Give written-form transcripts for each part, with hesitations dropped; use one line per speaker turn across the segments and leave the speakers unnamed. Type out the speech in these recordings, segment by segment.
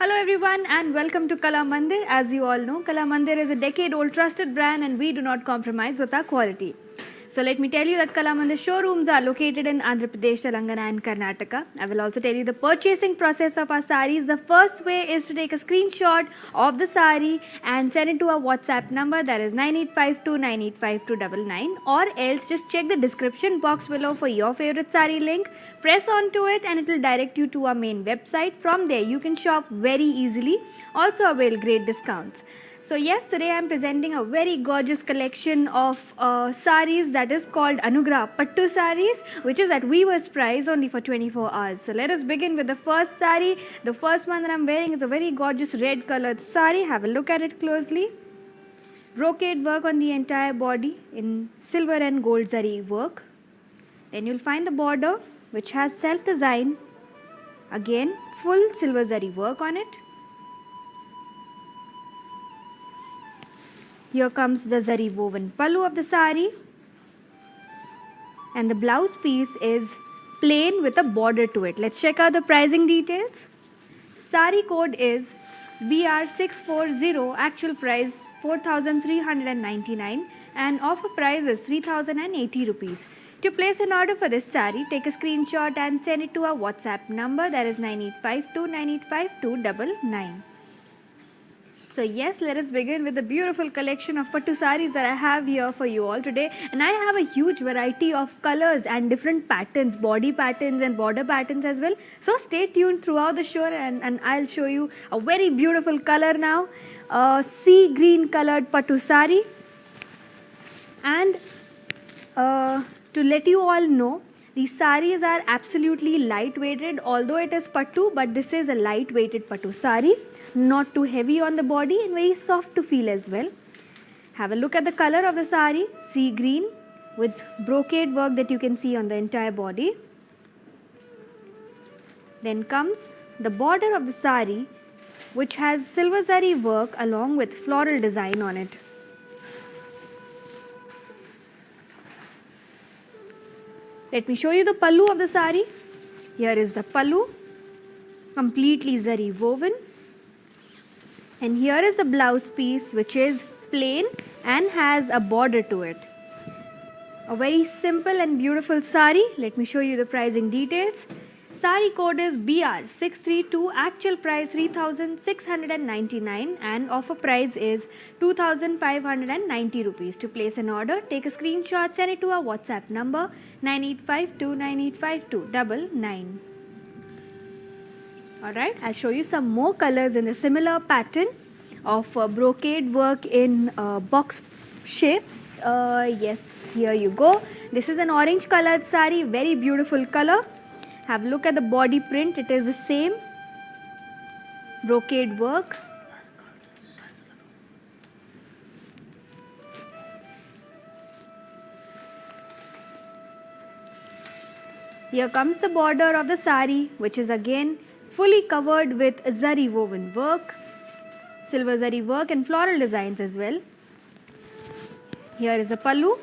Hello everyone and welcome to Kala Mandir. As you all know, Kala Mandir is a decade-old trusted brand and we do not compromise with our quality. So let me tell you that Kala Mandir showrooms are located in Andhra Pradesh, Telangana and Karnataka. I will also tell you the purchasing process of our saris. The first way is to take a screenshot of the sari and send it to our WhatsApp number, that is 9852985299, or else just check the description box below for your favorite sari link. Press onto it and it will direct you to our main website. From there you can shop very easily, also avail great discounts. So yes, today I am presenting a very gorgeous collection of saris that is called Anugrah Pattu saris, which is at weaver's price only for 24 hours. So let us begin with the first sari. The first one that I am wearing is a very gorgeous red colored sari. Have a look at it closely. Brocade work on the entire body in silver and gold zari work. Then you will find the border which has self design. Again, full silver zari work on it. Here comes the zari woven pallu of the sari, and the blouse piece is plain with a border to it. Let's check out the pricing details. Sari code is BR640, actual price 4,399 and offer price is 3,080 rupees. To place an order for this sari, take a screenshot and send it to our WhatsApp number, that is 9852985299. So yes, let us begin with the beautiful collection of pattu saris that I have here for you all today. And I have a huge variety of colors and different patterns, body patterns and border patterns as well. So stay tuned throughout the show and I'll show you a very beautiful color now. Sea green colored pattu sari. And to let you all know, these saris are absolutely lightweighted, although it is pattu, but this is a lightweighted pattu sari. Not too heavy on the body and very soft to feel as well. Have a look at the color of the sari, sea green with brocade work that you can see on the entire body. Then comes the border of the sari, which has silver zari work along with floral design on it. Let me show you the pallu of the sari. Here is the pallu, completely zari woven. And here is the blouse piece, which is plain and has a border to it. A very simple and beautiful sari. Let me show you the pricing details. Sari code is BR632, actual price 3,699 and offer price is 2,590 rupees. To place an order, take a screenshot, send it to our WhatsApp number 9852985299. Alright, I'll show you some more colors in a similar pattern of brocade work in box shapes. Yes, here you go. This is an orange colored sari, very beautiful color. Have a look at the body print, it is the same brocade work. Here comes the border of the sari, which is again fully covered with zari woven work, silver zari work and floral designs as well. Here is the pallu,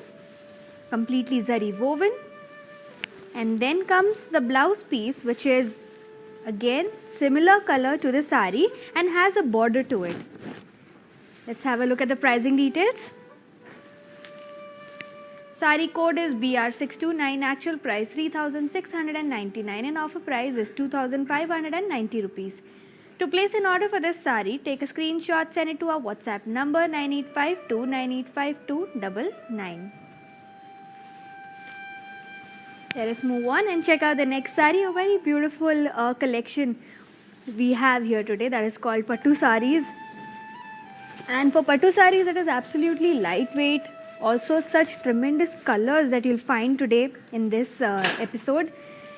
completely zari woven. And then comes the blouse piece, which is again similar color to the sari and has a border to it. Let's have a look at the pricing details. Sari code is BR629, actual price 3,699 and offer price is 2,590 rupees. To place an order for this sari, take a screenshot, send it to our WhatsApp number 9852985299. Let us move on and check out the next sari, a very beautiful collection we have here today that is called pattu saris. And for pattu saris, it is absolutely lightweight. Also such tremendous colors that you'll find today in this episode.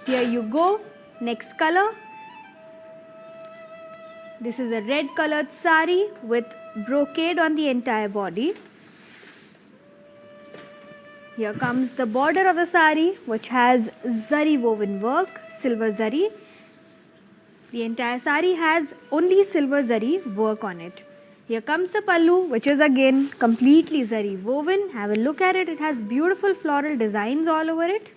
Here you go. Next color. This is a red colored sari with brocade on the entire body. Here comes the border of the sari, which has zari woven work, silver zari. The entire sari has only silver zari work on it. Here comes the pallu, which is again completely zari woven. Have a look at it. It has beautiful floral designs all over it.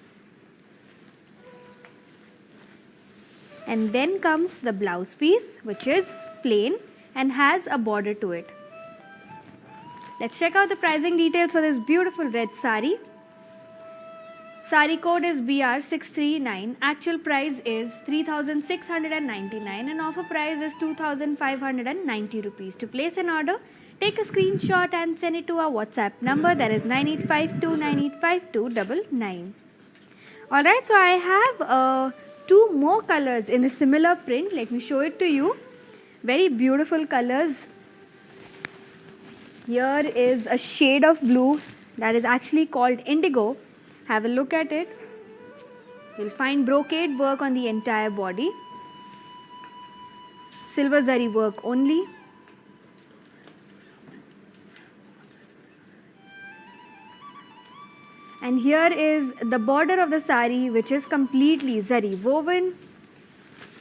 And then comes the blouse piece, which is plain and has a border to it. Let's check out the pricing details for this beautiful red sari. Sari code is BR639. Actual price is 3,699 and offer price is 2,590 rupees. To place an order, take a screenshot and send it to our WhatsApp number, that is 9852985299. Alright, so I have two more colors in a similar print. Let me show it to you. Very beautiful colors. Here is a shade of blue that is actually called indigo. Have a look at it. You'll find brocade work on the entire body. Silver zari work only. And here is the border of the sari, which is completely zari woven,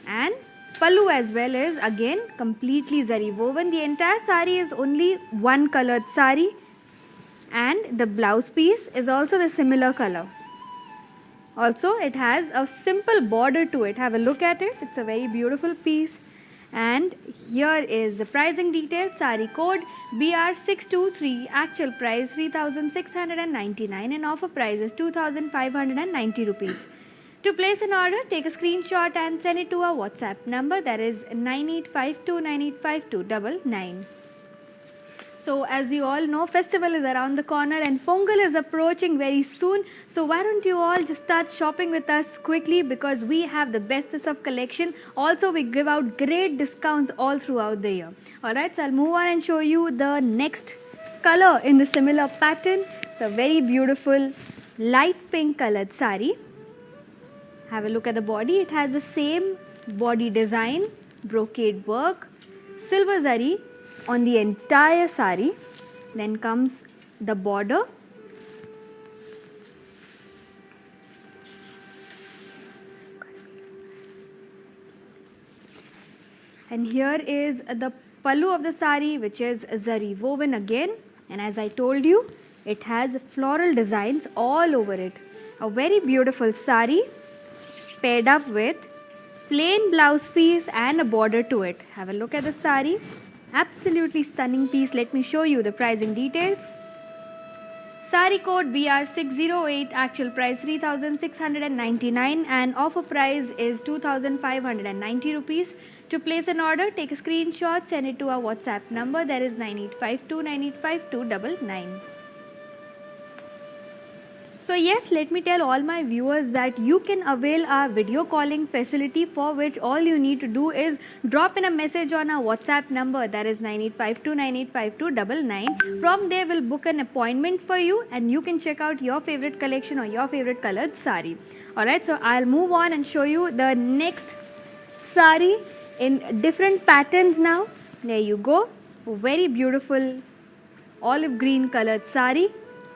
and pallu as well is again completely zari woven. The entire sari is only one colored sari, and the blouse piece is also the similar color. Also, it has a simple border to it. Have a look at it. It's a very beautiful piece. And here is the pricing details. Sari code BR623. Actual price 3,699 and offer price is 2,590 rupees. To place an order, take a screenshot and send it to our WhatsApp number, that is 9852985299. So as you all know, festival is around the corner and Pongal is approaching very soon. So why don't you all just start shopping with us quickly, because we have the bestest of collection. Also, we give out great discounts all throughout the year. Alright, so I'll move on and show you the next color in the similar pattern. It's a very beautiful light pink colored sari. Have a look at the body. It has the same body design, brocade work, silver zari on the entire sari. Then comes the border. And here is the pallu of the sari, which is zari woven again. And as I told you, it has floral designs all over it. A very beautiful sari paired up with plain blouse piece and a border to it. Have a look at the sari. Absolutely stunning piece. Let me show you the pricing details. Sari code BR608. Actual price 3,699 and offer price is 2,590 rupees. To place an order, take a screenshot, send it to our WhatsApp number, that is 9852985299. So yes, let me tell all my viewers that you can avail our video calling facility, for which all you need to do is drop in a message on our WhatsApp number, that is 9852985299. From there, we'll book an appointment for you and you can check out your favorite collection or your favorite colored sari. Alright, so I'll move on and show you the next sari in different patterns now. There you go. Very beautiful olive green colored sari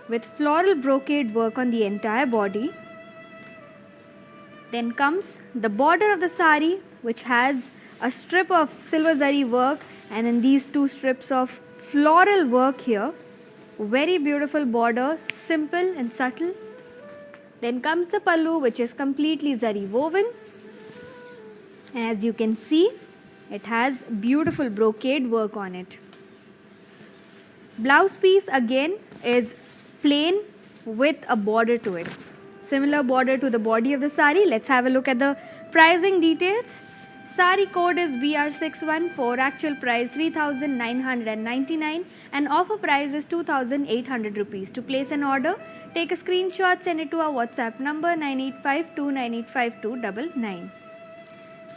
with floral brocade work on the entire body. Then comes the border of the sari, which has a strip of silver zari work and then these two strips of floral work here. Very beautiful border, simple and subtle. Then comes the pallu, which is completely zari woven. As you can see, it has beautiful brocade work on it. Blouse piece again is plain with a border to it. Similar border to the body of the sari. Let's have a look at the pricing details. Sari code is BR614. Actual price 3,999 and offer price is 2,800 rupees. To place an order, take a screenshot, send it to our WhatsApp number 9852985299.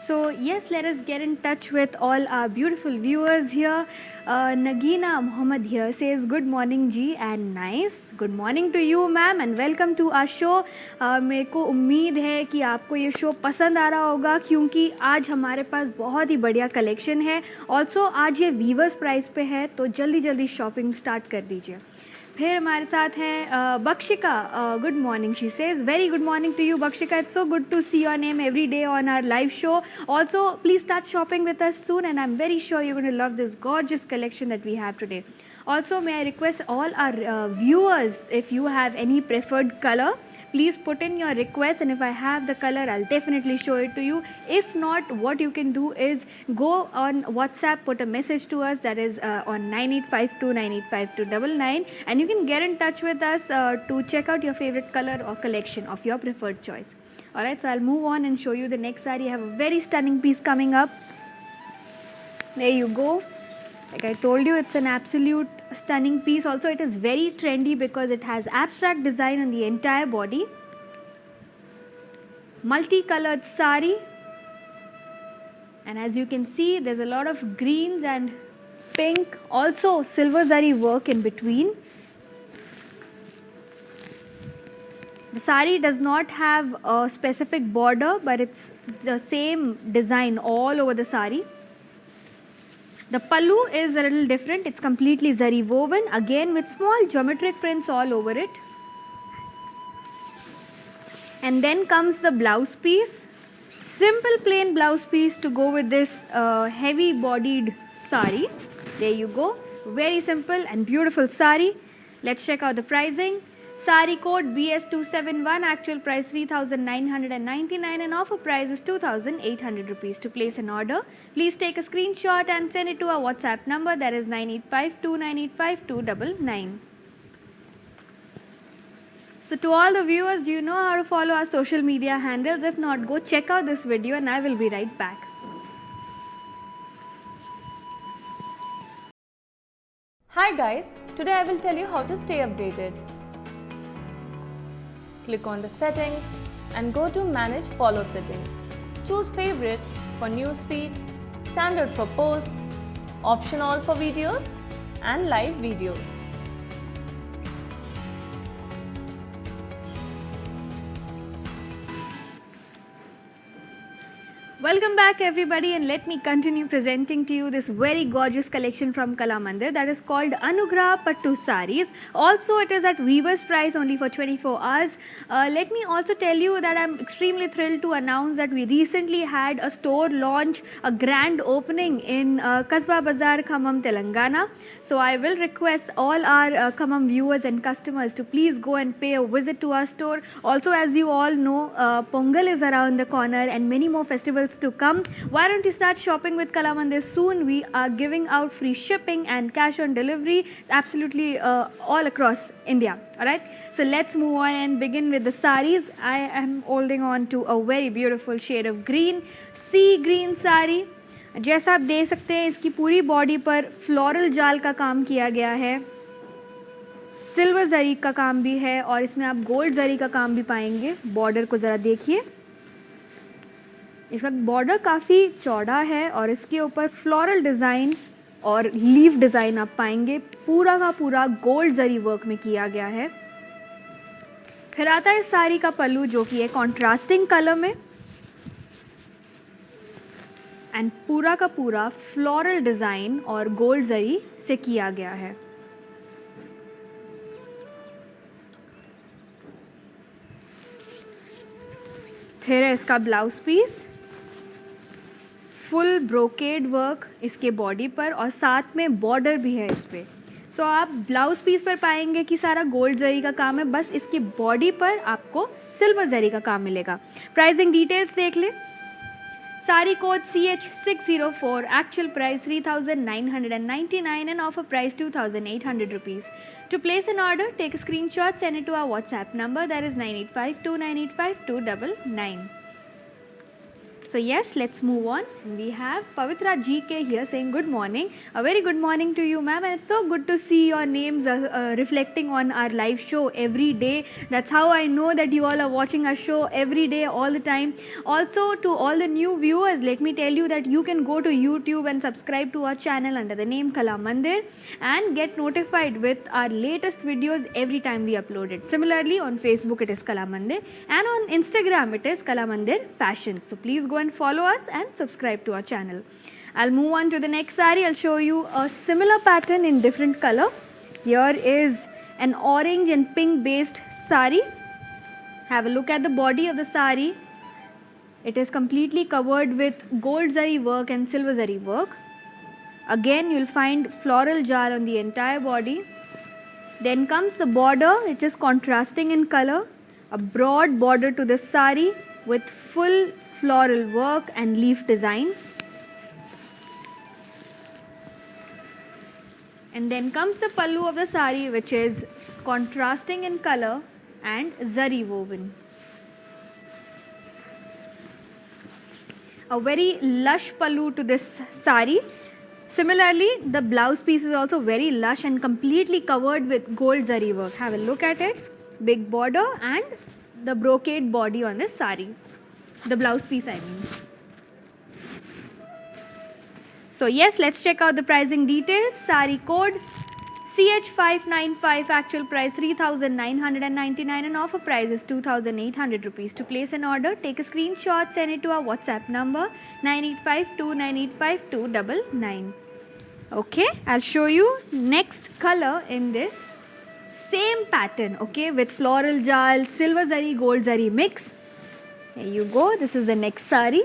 So yes, let us get in touch with all our beautiful viewers here. Nagina Muhammad here says, good morning ji, and nice. Good morning to you ma'am and welcome to our show. मेरे को उम्मीद है कि आपको ये show पसंद आ रहा होगा, क्योंकि आज हमारे पास बहुत ही बढ़िया कलेक्शन है. ऑल्सो आज ये वीवर्स प्राइस पे है, तो जल्दी जल्दी शॉपिंग स्टार्ट कर दीजिए. फिर हमारे साथ हैं Bakshika. Good morning she says. Very good morning to you Bakshika. It's so good to see your name every day on our live show. Also please start shopping with us soon and I am very sure you going to love this gorgeous collection that we have today. Also, may I request all our viewers, if you have any preferred color, please put in your request, and if I have the color, I'll definitely show it to you. If not, what you can do is go on WhatsApp, put a message to us, that is on 9852985299, and you can get in touch with us to check out your favorite color or collection of your preferred choice. Alright, so I'll move on and show you the next saree. I have a very stunning piece coming up. There you go. Like I told you, it's an absolute stunning piece. Also, it is very trendy because it has abstract design on the entire body. Multicolored saree. And as you can see, there's a lot of greens and pink. Also, silver zari work in between. The saree does not have a specific border, but it's the same design all over the saree. The pallu is a little different. It's completely zari woven, again with small geometric prints all over it. And then comes the blouse piece. Simple plain blouse piece to go with this heavy bodied saree. There you go. Very simple and beautiful saree. Let's check out the pricing. Saree code BS271, actual price 3,999 and offer price is 2,800 rupees. To place an order, please take a screenshot and send it to our WhatsApp number, that is 9852985299. So to all the viewers, do you know how to follow our social media handles? If not, go check out this video and I will be right back.
Hi guys, today I will tell you how to stay updated. Click on the settings and go to manage follow settings. Choose favorites for newsfeed, standard for posts, option all for videos and live videos.
Welcome back everybody, and let me continue presenting to you this very gorgeous collection from Kalamandir that is called Anugraha Pattu Sarees. Also, it is at weaver's price only for 24 hours. Let me also tell you that I'm extremely thrilled to announce that we recently had a store launch, a grand opening in Kasba Bazaar, Khammam, Telangana. So I will request all our Khammam viewers and customers to please go and pay a visit to our store. Also, as you all know, Pongal is around the corner and many more festivals to come. Why don't you start shopping with Kalamandir soon? We are giving out free shipping and cash on delivery. It's absolutely all across India. Alright, so let's move on and begin with the sarees. I am holding on to a very beautiful shade of green, sea green saree. जैसा आप देख सकते हैं, इसकी पूरी body पर floral जाल का काम किया गया है, सिल्वर जरी का काम भी है और इसमें आप गोल्ड जरी का काम भी पाएंगे. बॉर्डर को ज़रा देखिए, इसका बॉर्डर काफ़ी चौड़ा है और इसके ऊपर फ्लोरल डिज़ाइन और लीफ डिज़ाइन आप पाएंगे. पूरा का पूरा गोल्ड जरी वर्क में किया गया है. फिर आता है इस साड़ी का पल्लू, जो कि है कॉन्ट्रास्टिंग कलर में एंड पूरा का पूरा फ्लोरल डिज़ाइन और गोल्ड जरी से किया गया है. फिर है इसका blouse piece, full brocade work इसके बॉडी पर और साथ में बॉर्डर भी है इस पर. सो आप ब्लाउज पीस पर पाएंगे कि सारा गोल्ड जरी का काम है, बस इसकी बॉडी पर आपको सिल्वर जरी का काम मिलेगा. प्राइसिंग डिटेल्स देख ले. Sari code CH604, actual price 3,999 and offer price 2,800 rupees. To place an order, take a screenshot, send it to our WhatsApp number, that is 9852985299. So yes, let's move on. We have Pavitra GK here saying good morning. A very good morning to you, ma'am, and it's so good to see your names reflecting on our live show every day. That's how I know that you all are watching our show every day, all the time. Also, to all the new viewers, let me tell you that you can go to YouTube and subscribe to our channel under the name Kalamandir and get notified with our latest videos every time we upload it. Similarly, on Facebook it is Kalamandir and on Instagram it is Kalamandir Fashion. So please go and follow us and subscribe to our channel. I'll move on to the next saree. I'll show you a similar pattern in different color. Here is an orange and pink based saree. Have a look at the body of the saree. It is completely covered with gold zari work and silver zari work. Again, you'll find floral jal on the entire body. Then comes the border, which is contrasting in color. A broad border to this sari with full floral work and leaf design. And then comes the pallu of the sari, which is contrasting in color and zari woven. A very lush pallu to this sari. Similarly, the blouse piece is also very lush and completely covered with gold zari work. Have a look at it. Big border and the brocade body on this sari. The blouse piece, I mean. So yes, let's check out the pricing details. Sari code CH595, actual price 3,999 and offer price is 2,800 rupees. To place an order, take a screenshot, send it to our WhatsApp number 9852985299. Okay, I'll show you next color in this same pattern, okay, with floral jal, silver zari, gold zari mix. Here you go, this is the next sari.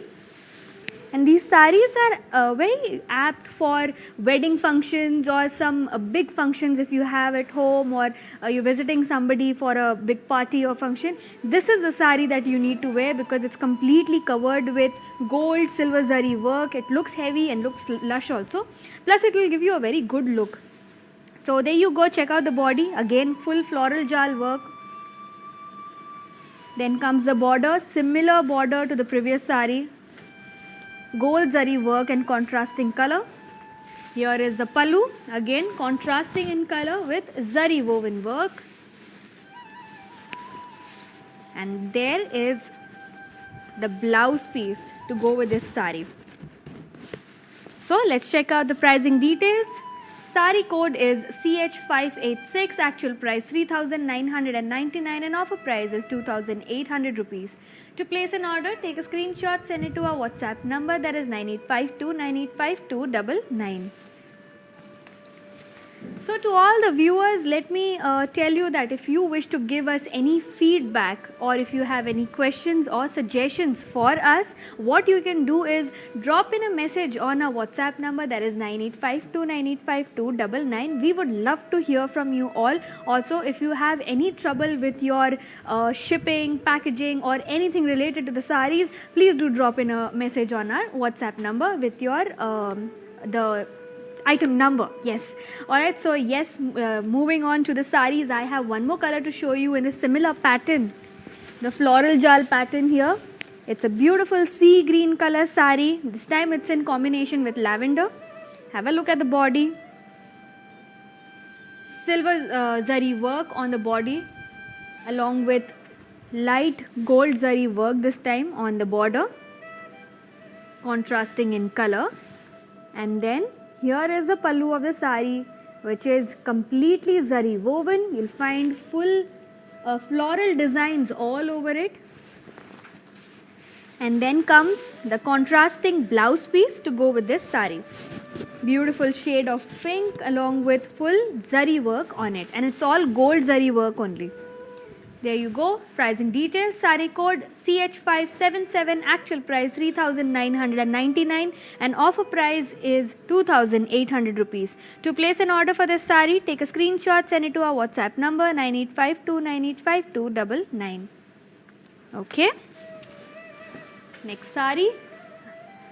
And these saris are very apt for wedding functions or some big functions if you have at home, or you're visiting somebody for a big party or function. This is the sari that you need to wear because it's completely covered with gold silver zari work. It looks heavy and looks lush also. Plus it will give you a very good look. So there you go, check out the body. Again, full floral jal work. Then comes the border, similar border to the previous sari. Gold zari work and contrasting color. Here is the pallu, again contrasting in color with zari woven work. And there is the blouse piece to go with this sari. So let's check out the pricing details. Sari code is CH586, actual price 3,999 and offer price is 2,800 rupees. To place an order, take a screenshot, send it to our WhatsApp number, that is 9852985299. So to all the viewers, let me tell you that if you wish to give us any feedback or if you have any questions or suggestions for us, what you can do is drop in a message on our WhatsApp number, that is 9852985299. We would love to hear from you all. Also, if you have any trouble with your shipping, packaging or anything related to the saris, please do drop in a message on our WhatsApp number with your the item number. Yes. Alright, so yes, moving on to the saris, I have one more color to show you in a similar pattern. The floral jal pattern here. It's a beautiful sea green color sari. This time it's in combination with lavender. Have a look at the body. Silver zari work on the body along with light gold zari work this time on the border. Contrasting in color. And then here is the pallu of the sari, which is completely zari woven. You'll find full floral designs all over it. And then comes the contrasting blouse piece to go with this sari. Beautiful shade of pink along with full zari work on it. And it's all gold zari work only. There you go, pricing details. Sari code CH577, actual price 3,999 and offer price is 2,800 rupees. To place an order for this sari, take a screenshot, send it to our WhatsApp number 9852985299. Okay. Next sari.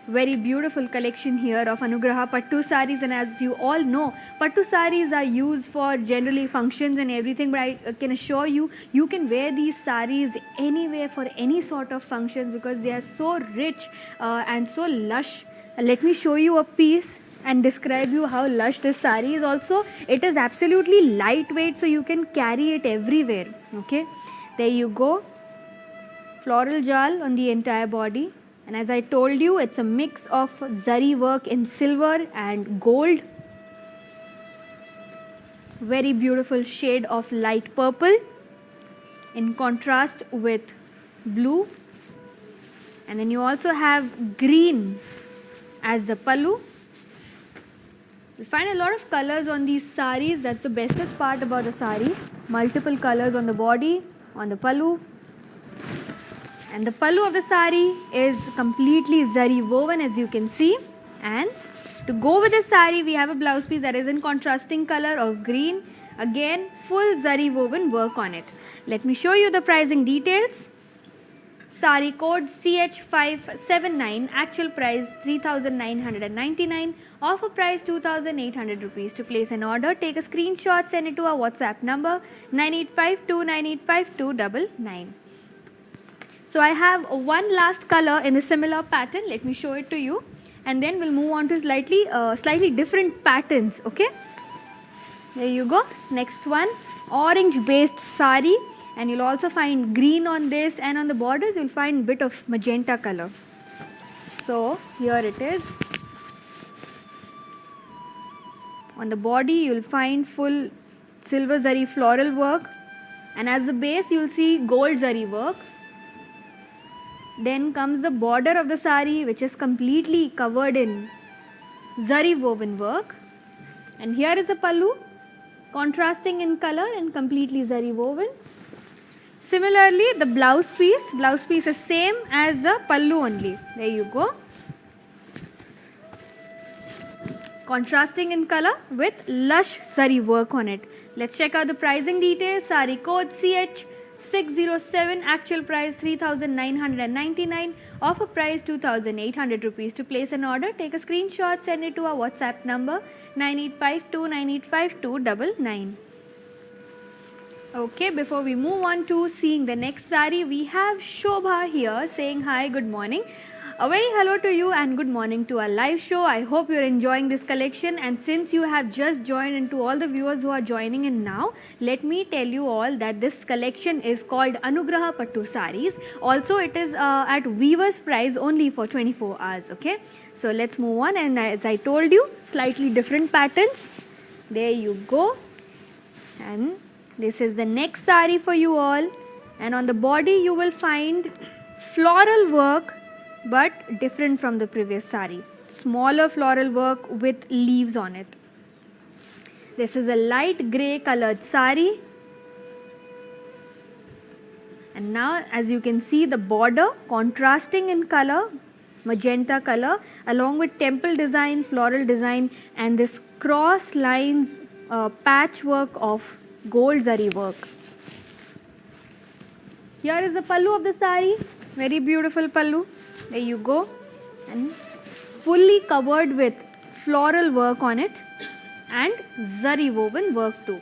Very beautiful collection here of Anugraha Pattu saris, and as you all know, Pattu saris are used for generally functions and everything, but I can assure you, you can wear these saris anywhere for any sort of function because they are so rich and so lush. Let me show you a piece and describe you how lush this sari is. Also, it is absolutely lightweight, so you can carry it everywhere. Okay, there you go. Floral jal on the entire body. And as I told you, it's a mix of zari work in silver and gold. Very beautiful shade of light purple in contrast with blue. And then you also have green as the pallu. You'll find a lot of colors on these saris. That's the bestest part about the sari. Multiple colors on the body, on the pallu. And the pallu of the sari is completely zari woven, as you can see. And to go with the sari, we have a blouse piece that is in contrasting color of green. Again, full zari woven work on it. Let me show you the pricing details. Sari code CH579, actual price 3,999, offer price 2,800 rupees. To place an order, take a screenshot, send it to our WhatsApp number 9852985299. So I have one last color in a similar pattern. Let me show it to you, and then we'll move on to slightly different patterns. Okay, there you go. Next one, orange based sari. And you'll also find green on this, and on the borders you'll find bit of magenta color. So here it is. On the body you'll find full silver zari floral work, and as the base you'll see gold zari work. Then comes the border of the sari, which is completely covered in zari woven work. And here is the pallu, contrasting in color and completely zari woven. Similarly, the blouse piece is same as the pallu only. There you go. Contrasting in color with lush zari work on it. Let's check out the pricing details. Sari code CH607, actual price 3,999, offer price 2,800 rupees. To place an order, take a screenshot, send it to our WhatsApp number 9852985299. Okay, before we move on to seeing the next sari, we have Shobha here saying hi, good morning. A very hello to you and good morning to our live show. I hope you're enjoying this collection, and since you have just joined, and to all the viewers who are joining in now, let me tell you all that this collection is called Anugraha Pattu saris. Also, it is at weaver's price only for 24 hours. Okay, so let's move on, and as I told you, slightly different patterns. There you go. And this is the next sari for you all, and on the body you will find floral work but different from the previous sari. Smaller floral work with leaves on it. This is a light grey colored sari, and now as you can see, the border contrasting in color, magenta color, along with temple design, floral design, and this cross lines patchwork of gold zari work. Here is the pallu of the sari, very beautiful pallu. There you go, and fully covered with floral work on it and zari woven work too.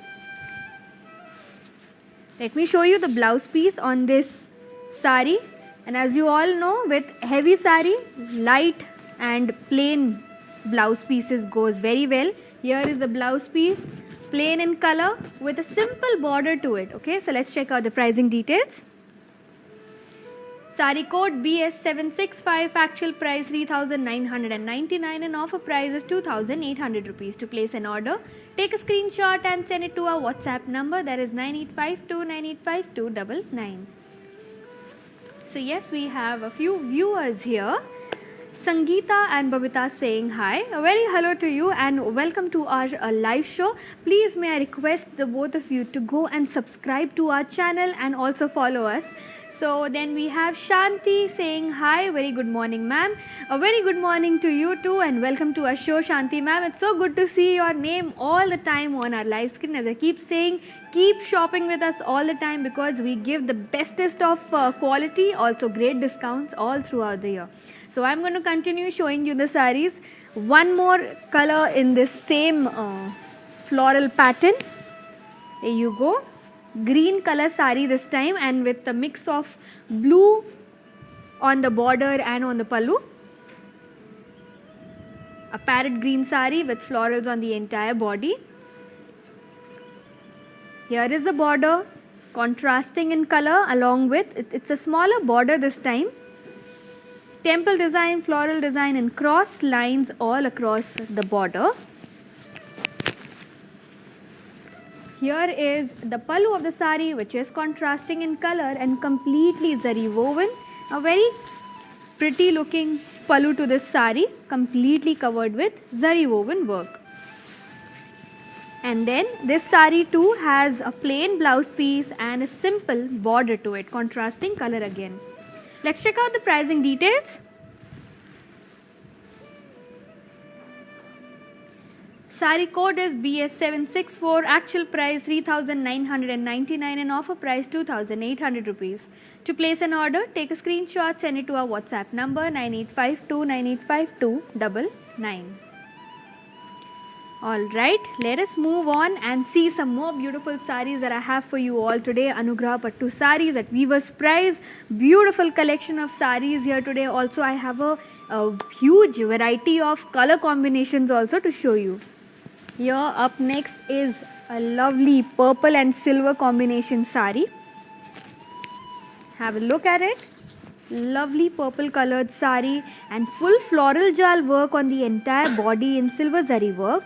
Let me show you the blouse piece on this sari, and as you all know, with heavy sari, light and plain blouse pieces goes very well. Here is the blouse piece, plain in color with a simple border to it. Okay, so let's check out the pricing details. Sari code BS765, actual price 3,999 and offer price is 2,800 rupees. To place an order, take a screenshot and send it to our WhatsApp number, that is 9852985299. So yes, we have a few viewers here. Sangeeta and Babita saying hi. A very hello to you and welcome to our live show. Please may I request the both of you to go and subscribe to our channel and also follow us. So then we have Shanti saying hi, very good morning ma'am. A very good morning to you too and welcome to our show, Shanti ma'am. It's so good to see your name all the time on our live screen. As I keep saying, keep shopping with us all the time because we give the bestest of quality, also great discounts all throughout the year. So I'm going to continue showing you the saris. One more color in this same floral pattern. There you go. Green color sari this time, and with a mix of blue on the border and on the pallu. A parrot green sari with florals on the entire body. Here is the border, contrasting in color along with, it's a smaller border this time. Temple design, floral design and cross lines all across the border. Here is the pallu of the sari, which is contrasting in color and completely zari woven. A very pretty looking pallu to this sari, completely covered with zari woven work. And then this sari too has a plain blouse piece and a simple border to it, contrasting color again. Let's check out the pricing details. Sari code is BS764, actual price 3,999 and offer price 2,800 rupees. To place an order, take a screenshot, send it to our WhatsApp number 9852985299. Alright, let us move on and see some more beautiful saris that I have for you all today. Anugraha Pattu saris at Weaver's Price. Beautiful collection of saris here today. Also, I have a huge variety of color combinations also to show you. Here up next is a lovely purple and silver combination sari. Have a look at it. Lovely purple colored sari and full floral jal work on the entire body in silver zari work.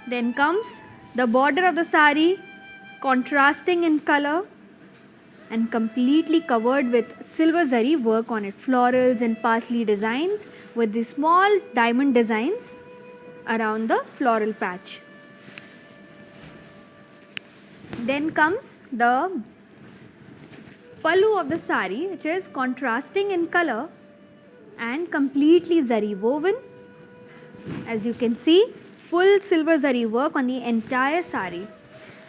Then comes the border of the sari, contrasting in color and completely covered with silver zari work on it. Florals and parsley designs with the small diamond designs around the floral patch. Then comes the pallu of the sari, which is contrasting in color and completely zari woven. As you can see, full silver zari work on the entire sari.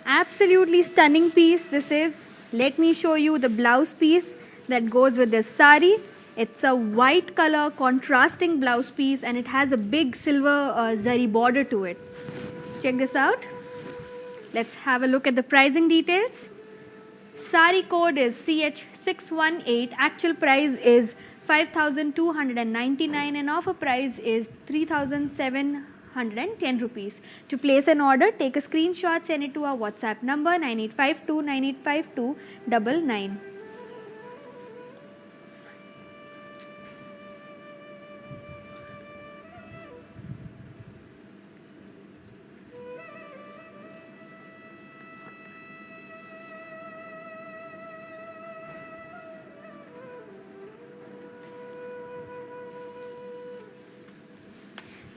Absolutely stunning piece this is. Let me show you the blouse piece that goes with this sari. It's a white color contrasting blouse piece and it has a big silver zari border to it. Check this out. Let's have a look at the pricing details. Sari code is CH618. Actual price is 5,299 and offer price is 3,710 rupees. To place an order, take a screenshot, send it to our WhatsApp number 9852985299.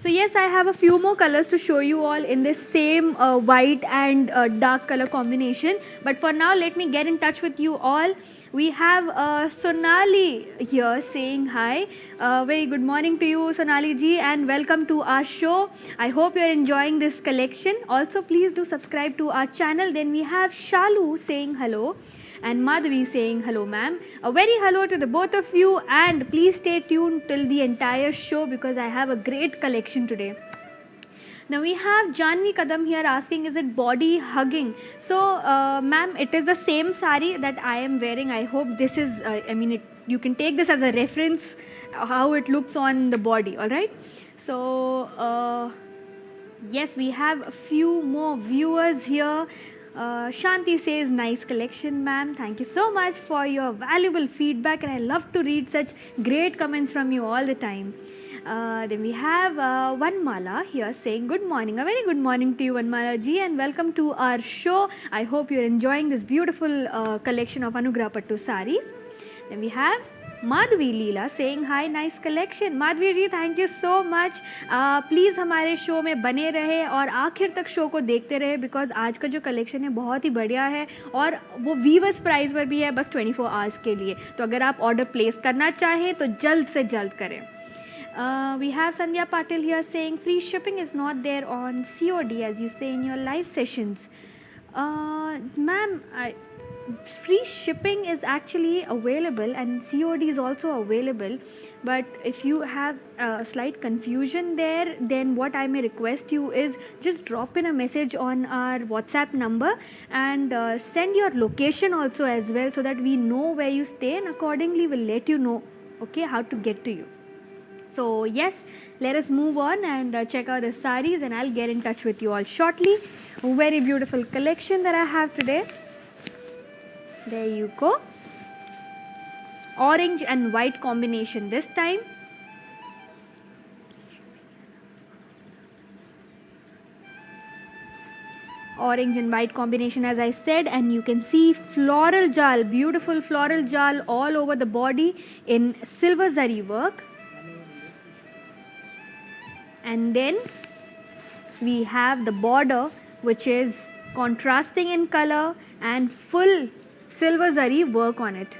So yes, I have a few more colors to show you all in this same white and dark color combination. But for now, let me get in touch with you all. We have Sonali here saying hi. Very good morning to you, Sonali ji, and welcome to our show. I hope you are enjoying this collection. Also, please do subscribe to our channel. Then we have Shalu saying hello. And Madhavi saying hello ma'am. A very hello to the both of you and please stay tuned till the entire show because I have a great collection today. Now we have Janvi Kadam here asking is it body hugging? So ma'am, it is the same sari that I am wearing. I hope this is, you can take this as a reference how it looks on the body, alright? So yes, we have a few more viewers here. Shanti says nice collection ma'am, thank you so much for your valuable feedback and I love to read such great comments from you all the time. Then we have Vanmala here saying good morning, a very good morning to you Vanmala ji and welcome to our show. I hope you're enjoying this beautiful collection of Anugraha Pattu saris. Then we have Madhvi Leela saying hi, nice collection. Madhvi ji thank you so much. Please हमारे show में बने रहे और आखिर तक show को देखते रहे बिकॉज आज का जो कलेक्शन है बहुत ही बढ़िया है और वो वीवर्स प्राइस पर भी है बस 24 आवर्स के लिए. तो अगर आप ऑर्डर प्लेस करना चाहें तो जल्द से जल्द करें. We have Sandhya Patil here saying free shipping is not there on COD as you say in your live sessions. Ma'am, free shipping is actually available and COD is also available, but if you have a slight confusion there, then what I may request you is just drop in a message on our WhatsApp number and send your location also as well so that we know where you stay and accordingly we'll let you know, okay, how to get to you. So yes, let us move on and check out the saris and I'll get in touch with you all shortly. Very beautiful collection that I have today. There you go. Orange and white combination this time. Orange and white combination as I said, and you can see floral jal, beautiful floral jal all over the body in silver zari work. And then we have the border which is contrasting in color and full silver zari work on it.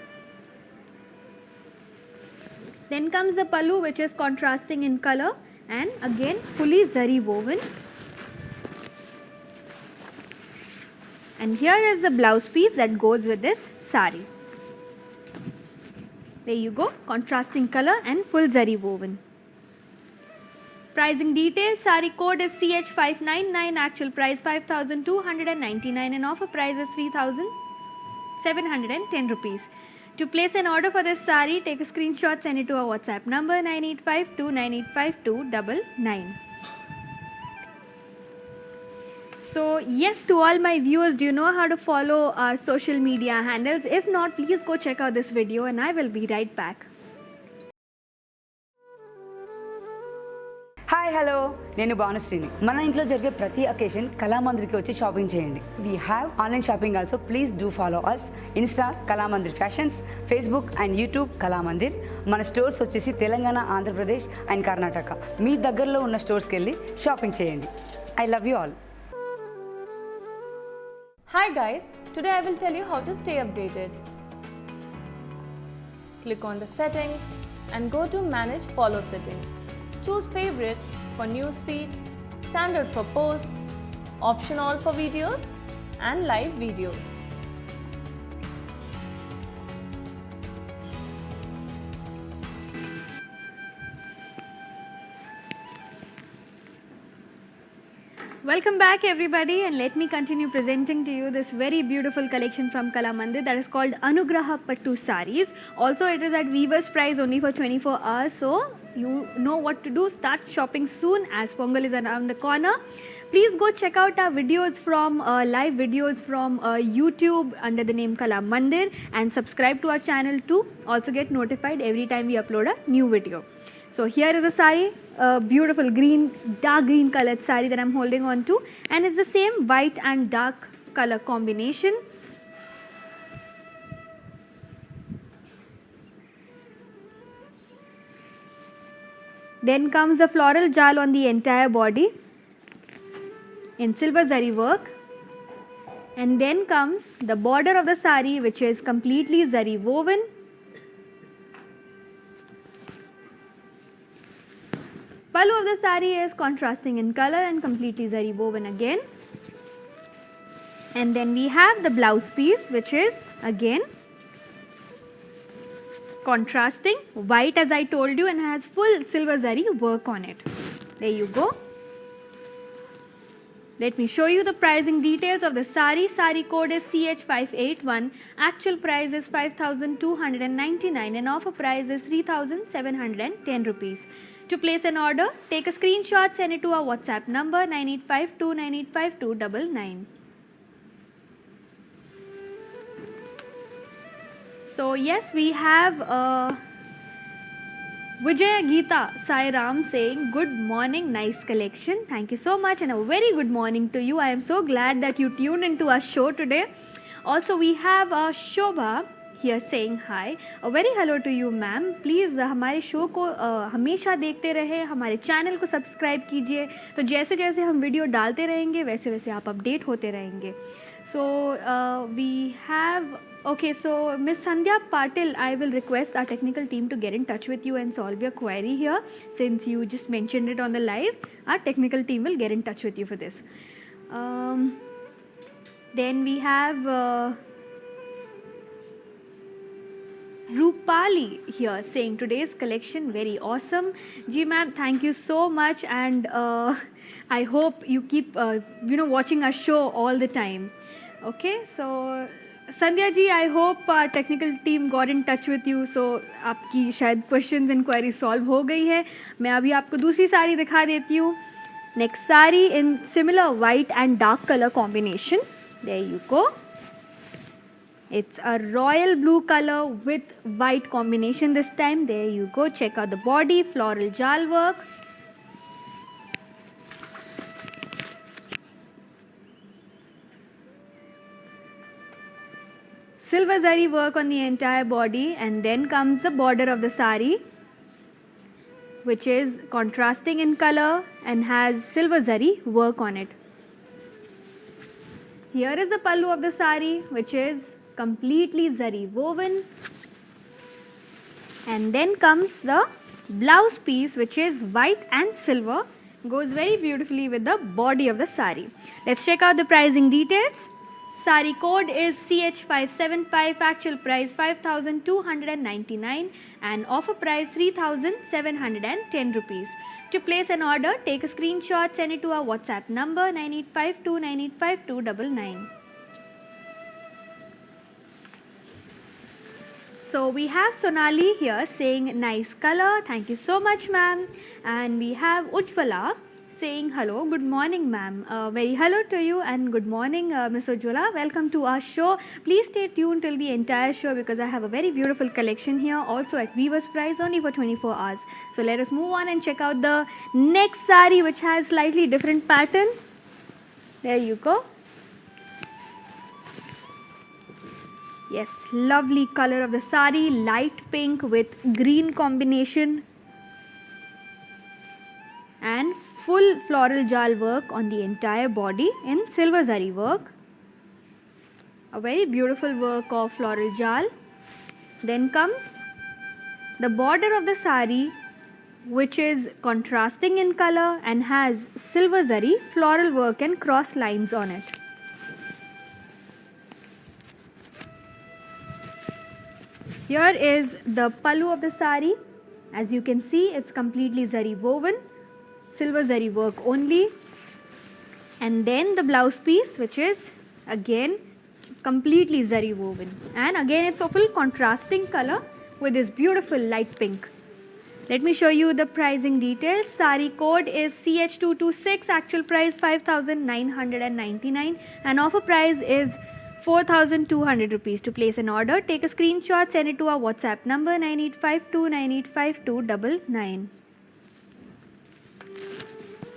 Then comes the pallu, which is contrasting in color and again fully zari woven. And here is the blouse piece that goes with this sari. There you go, contrasting color and full zari woven. Pricing details, sari code is CH599, actual price 5,299 and offer price is 3,710 rupees. To place an order for this sari, take a screenshot, send it to our WhatsApp number 9852985299. So yes, to all my viewers, do you know how to follow our social media handles? If not, please go check out this video and I will be right back.
Hi hello నేను భానుశ్రీని. మన ఇంట్లో జరిగే ప్రతి occasion కళామందిర్కి వచ్చి shopping చేయండి. We have online shopping also. Please do follow us Insta Kalamandir fashions, Facebook and YouTube Kalamandir. మన stores వచ్చేసి Telangana, Andhra Pradesh and Karnataka. మీ దగ్గరలో ఉన్న స్టోర్స్కి వెళ్ళి షాపింగ్ చేయండి. I love you all.
Hi guys, today I will tell you how to stay updated. Click on the settings and go to manage follow settings. Choose favorites for newsfeed, standard for posts, option all for videos and live videos.
Welcome back everybody, and let me continue presenting to you this very beautiful collection from Kalamandir that is called Anugraha Pattu Sarees. Also it is at weaver's price only for 24 hours, so you know what to do. Start shopping soon as Pongal is around the corner. Please go check out our videos from live videos from YouTube under the name Kalamandir and subscribe to our channel to also get notified every time we upload a new video. So here is a sari, a beautiful green, dark green colored sari that I'm holding on to, and it's the same white and dark color combination. Then comes the floral jal on the entire body in silver zari work, and then comes the border of the sari, which is completely zari woven. Pallu of the sari is contrasting in color and completely zari woven again. And then we have the blouse piece, which is again contrasting white as I told you and has full silver zari work on it. There you go. Let me show you the pricing details of the sari. Sari code is CH581. Actual price is 5,299 and offer price is 3,710 rupees. To place an order, take a screenshot, send it to our WhatsApp number 9852985299. So yes, we have Vijaya Geeta Sai Ram saying, good morning, nice collection. Thank you so much and a very good morning to you. I am so glad that you tuned into our show today. Also we have Shobha here saying hi. A very hello to you ma'am. Please हमारे show को हमेशा देखते रहे, हमारे channel को subscribe कीजिए, तो जैसे जैसे हम वीडियो डालते रहेंगे वैसे वैसे आप अपडेट होते रहेंगे. So we have, okay, so Miss Sandhya Patil, I will request our technical team to get in touch with you and solve your query here. Since you just mentioned it on the live, our technical team will get in touch with you for this. Then we have Rupali here saying today's collection very awesome. Ji ma'am, thank you so much, and I hope you keep watching our show all the time. Okay, so Sandhya ji, I hope our technical team got in touch with you. So आपकी शायद questions and queries solve हो गई है. मैं अभी आपको दूसरी साड़ी दिखा देती हूँ. Next sari in similar white and dark color combination. There you go. It's a royal blue color with white combination this time. There you go. Check out the body, floral jal work. Silver zari work on the entire body, and then comes the border of the sari, which is contrasting in color and has silver zari work on it. Here is the pallu of the sari, which is completely zari woven. And then comes the blouse piece, which is white and silver. Goes very beautifully with the body of the sari. Let's check out the pricing details. Sari code is CH575, actual price 5,299 and offer price 3,710 rupees. To place an order, take a screenshot, send it to our WhatsApp number 9852985299. So we have Sonali here saying nice color. Thank you so much, ma'am. And we have Ujjwala saying hello. Good morning, ma'am. Very hello to you and good morning, Miss Ujjwala. Welcome to our show. Please stay tuned till the entire show because I have a very beautiful collection here also at Weaver's Price only for 24 hours. So let us move on and check out the next sari which has slightly different pattern. There you go. Yes, lovely color of the sari, light pink with green combination and full floral jal work on the entire body in silver zari work. A very beautiful work of floral jal. Then comes the border of the sari, which is contrasting in color and has silver zari, floral work and cross lines on it. Here is the pallu of the sari. As you can see, it's completely zari woven, silver zari work only. And then the blouse piece, which is again completely zari woven. And again, it's a full contrasting color with this beautiful light pink. Let me show you the pricing details. Sari code is CH226, actual price 5,999 and offer price is 4,200 rupees. To place an order, take a screenshot, send it to our WhatsApp number 9852985299.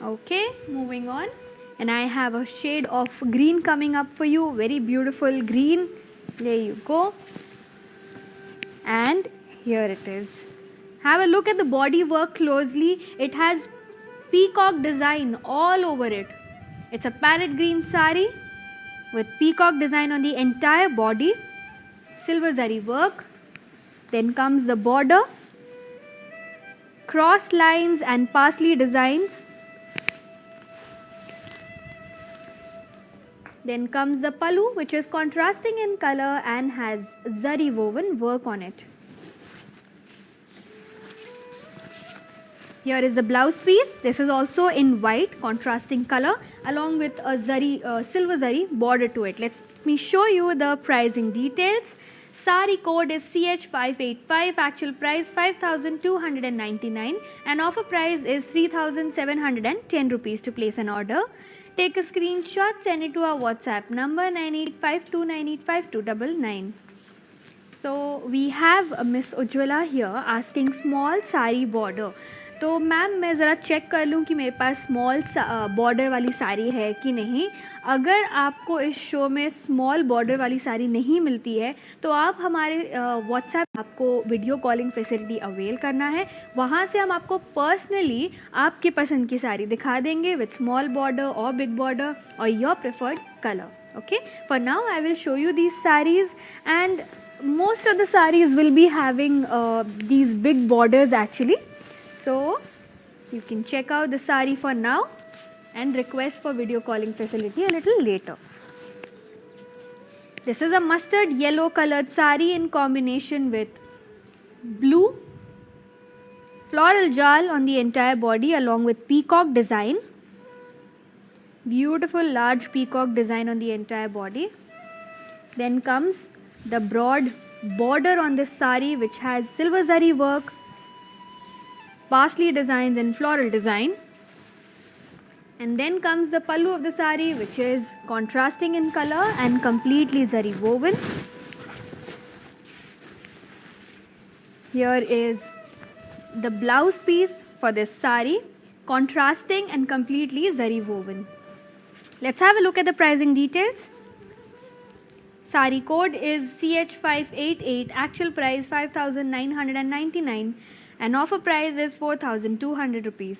Okay, moving on. And I have a shade of green coming up for you. Very beautiful green. There you go. And here it is. Have a look at the body work closely. It has peacock design all over it. It's a parrot green sari with peacock design on the entire body, silver zari work. Then comes the border, cross lines and parsley designs. Then comes the pallu, which is contrasting in color and has zari woven work on it. Here is the blouse piece. This is also in white, contrasting color, along with a silver zari border to it. Let me show you the pricing details. Sari code is CH585, actual price 5,299 and offer price is 3,710 rupees. To place an order, take a screenshot, send it to our WhatsApp number 9852985299. So we have Miss Ujjwala here asking small sari border. तो ma'am मैं ज़रा check कर लूँ कि मेरे पास small border वाली साड़ी है कि नहीं. अगर आपको इस शो में स्मॉल बॉर्डर वाली साड़ी नहीं मिलती है तो आप हमारे व्हाट्सएप, आपको वीडियो कॉलिंग फैसिलिटी अवेल करना है. वहाँ से हम आपको पर्सनली आपके पसंद की साड़ी दिखा देंगे विथ स्मॉल बॉर्डर और बिग बॉर्डर और your preferred colour. Okay, for now I will show you these saris and most of the sarees will be having these big borders actually. So you can check out the sari for now and request for video calling facility a little later. This is a mustard yellow colored sari in combination with blue floral jal on the entire body along with peacock design. Beautiful large peacock design on the entire body. Then comes the broad border on this sari which has silver zari work, parsley designs and floral design. And then comes the pallu of the sari which is contrasting in color and completely zari woven. Here is the blouse piece for this sari, contrasting and completely zari woven. Let's have a look at the pricing details. Sari code is CH588, actual price 5,999 and offer price is 4,200 rupees.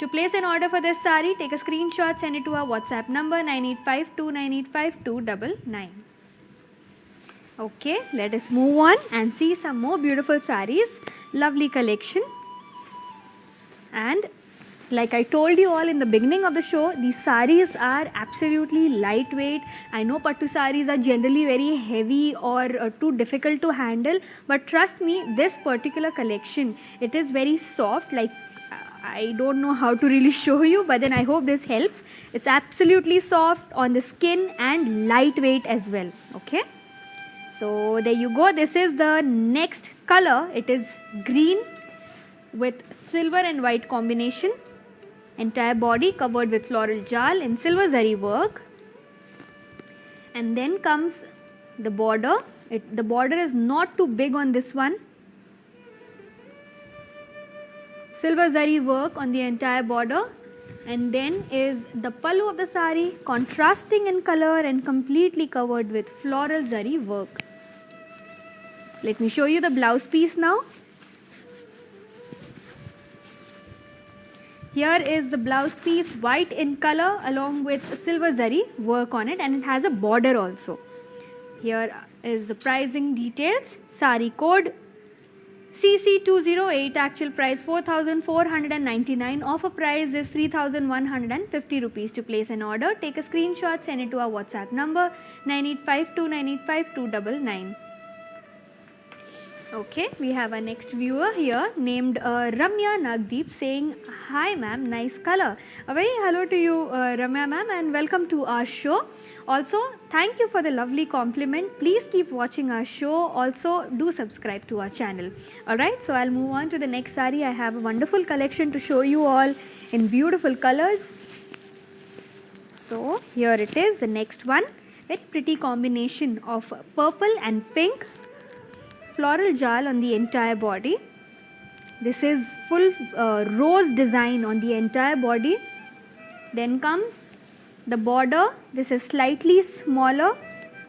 To place an order for this sari, take a screenshot, send it to our WhatsApp number 9852985299. Okay, let us move on and see some more beautiful sarees. Lovely collection. And like I told you all in the beginning of the show, these sarees are absolutely lightweight. I know pattu sarees are generally very heavy or too difficult to handle, but trust me, this particular collection, it is very soft. Like I don't know how to really show you, but then I hope this helps. It's absolutely soft on the skin and lightweight as well. Okay. So there you go. This is the next color. It is green with silver and white combination. Entire body covered with floral jal in silver zari work. And then comes the border. The border is not too big on this one. Silver zari work on the entire border. And then is the pallu of the sari, contrasting in color and completely covered with floral zari work. Let me show you the blouse piece now. Here is the blouse piece, white in color along with silver zari work on it, and it has a border also. Here is the pricing details. Sari code CC208, actual price 4,499, offer price is 3,150 rupees. To place an order, take a screenshot, send it to our WhatsApp number 9852985299. Okay, we have our next viewer here named Ramya Nagdeep saying, "Hi ma'am, nice color." A very hello to you Ramya ma'am, and welcome to our show. Also, thank you for the lovely compliment. Please keep watching our show. Also, do subscribe to our channel. Alright, so I'll move on to the next sari. I have a wonderful collection to show you all in beautiful colors. So, here it is, the next one. Very pretty combination of purple and pink. Floral jal on the entire body. This is full rose design on the entire body. Then comes the border. This is slightly smaller.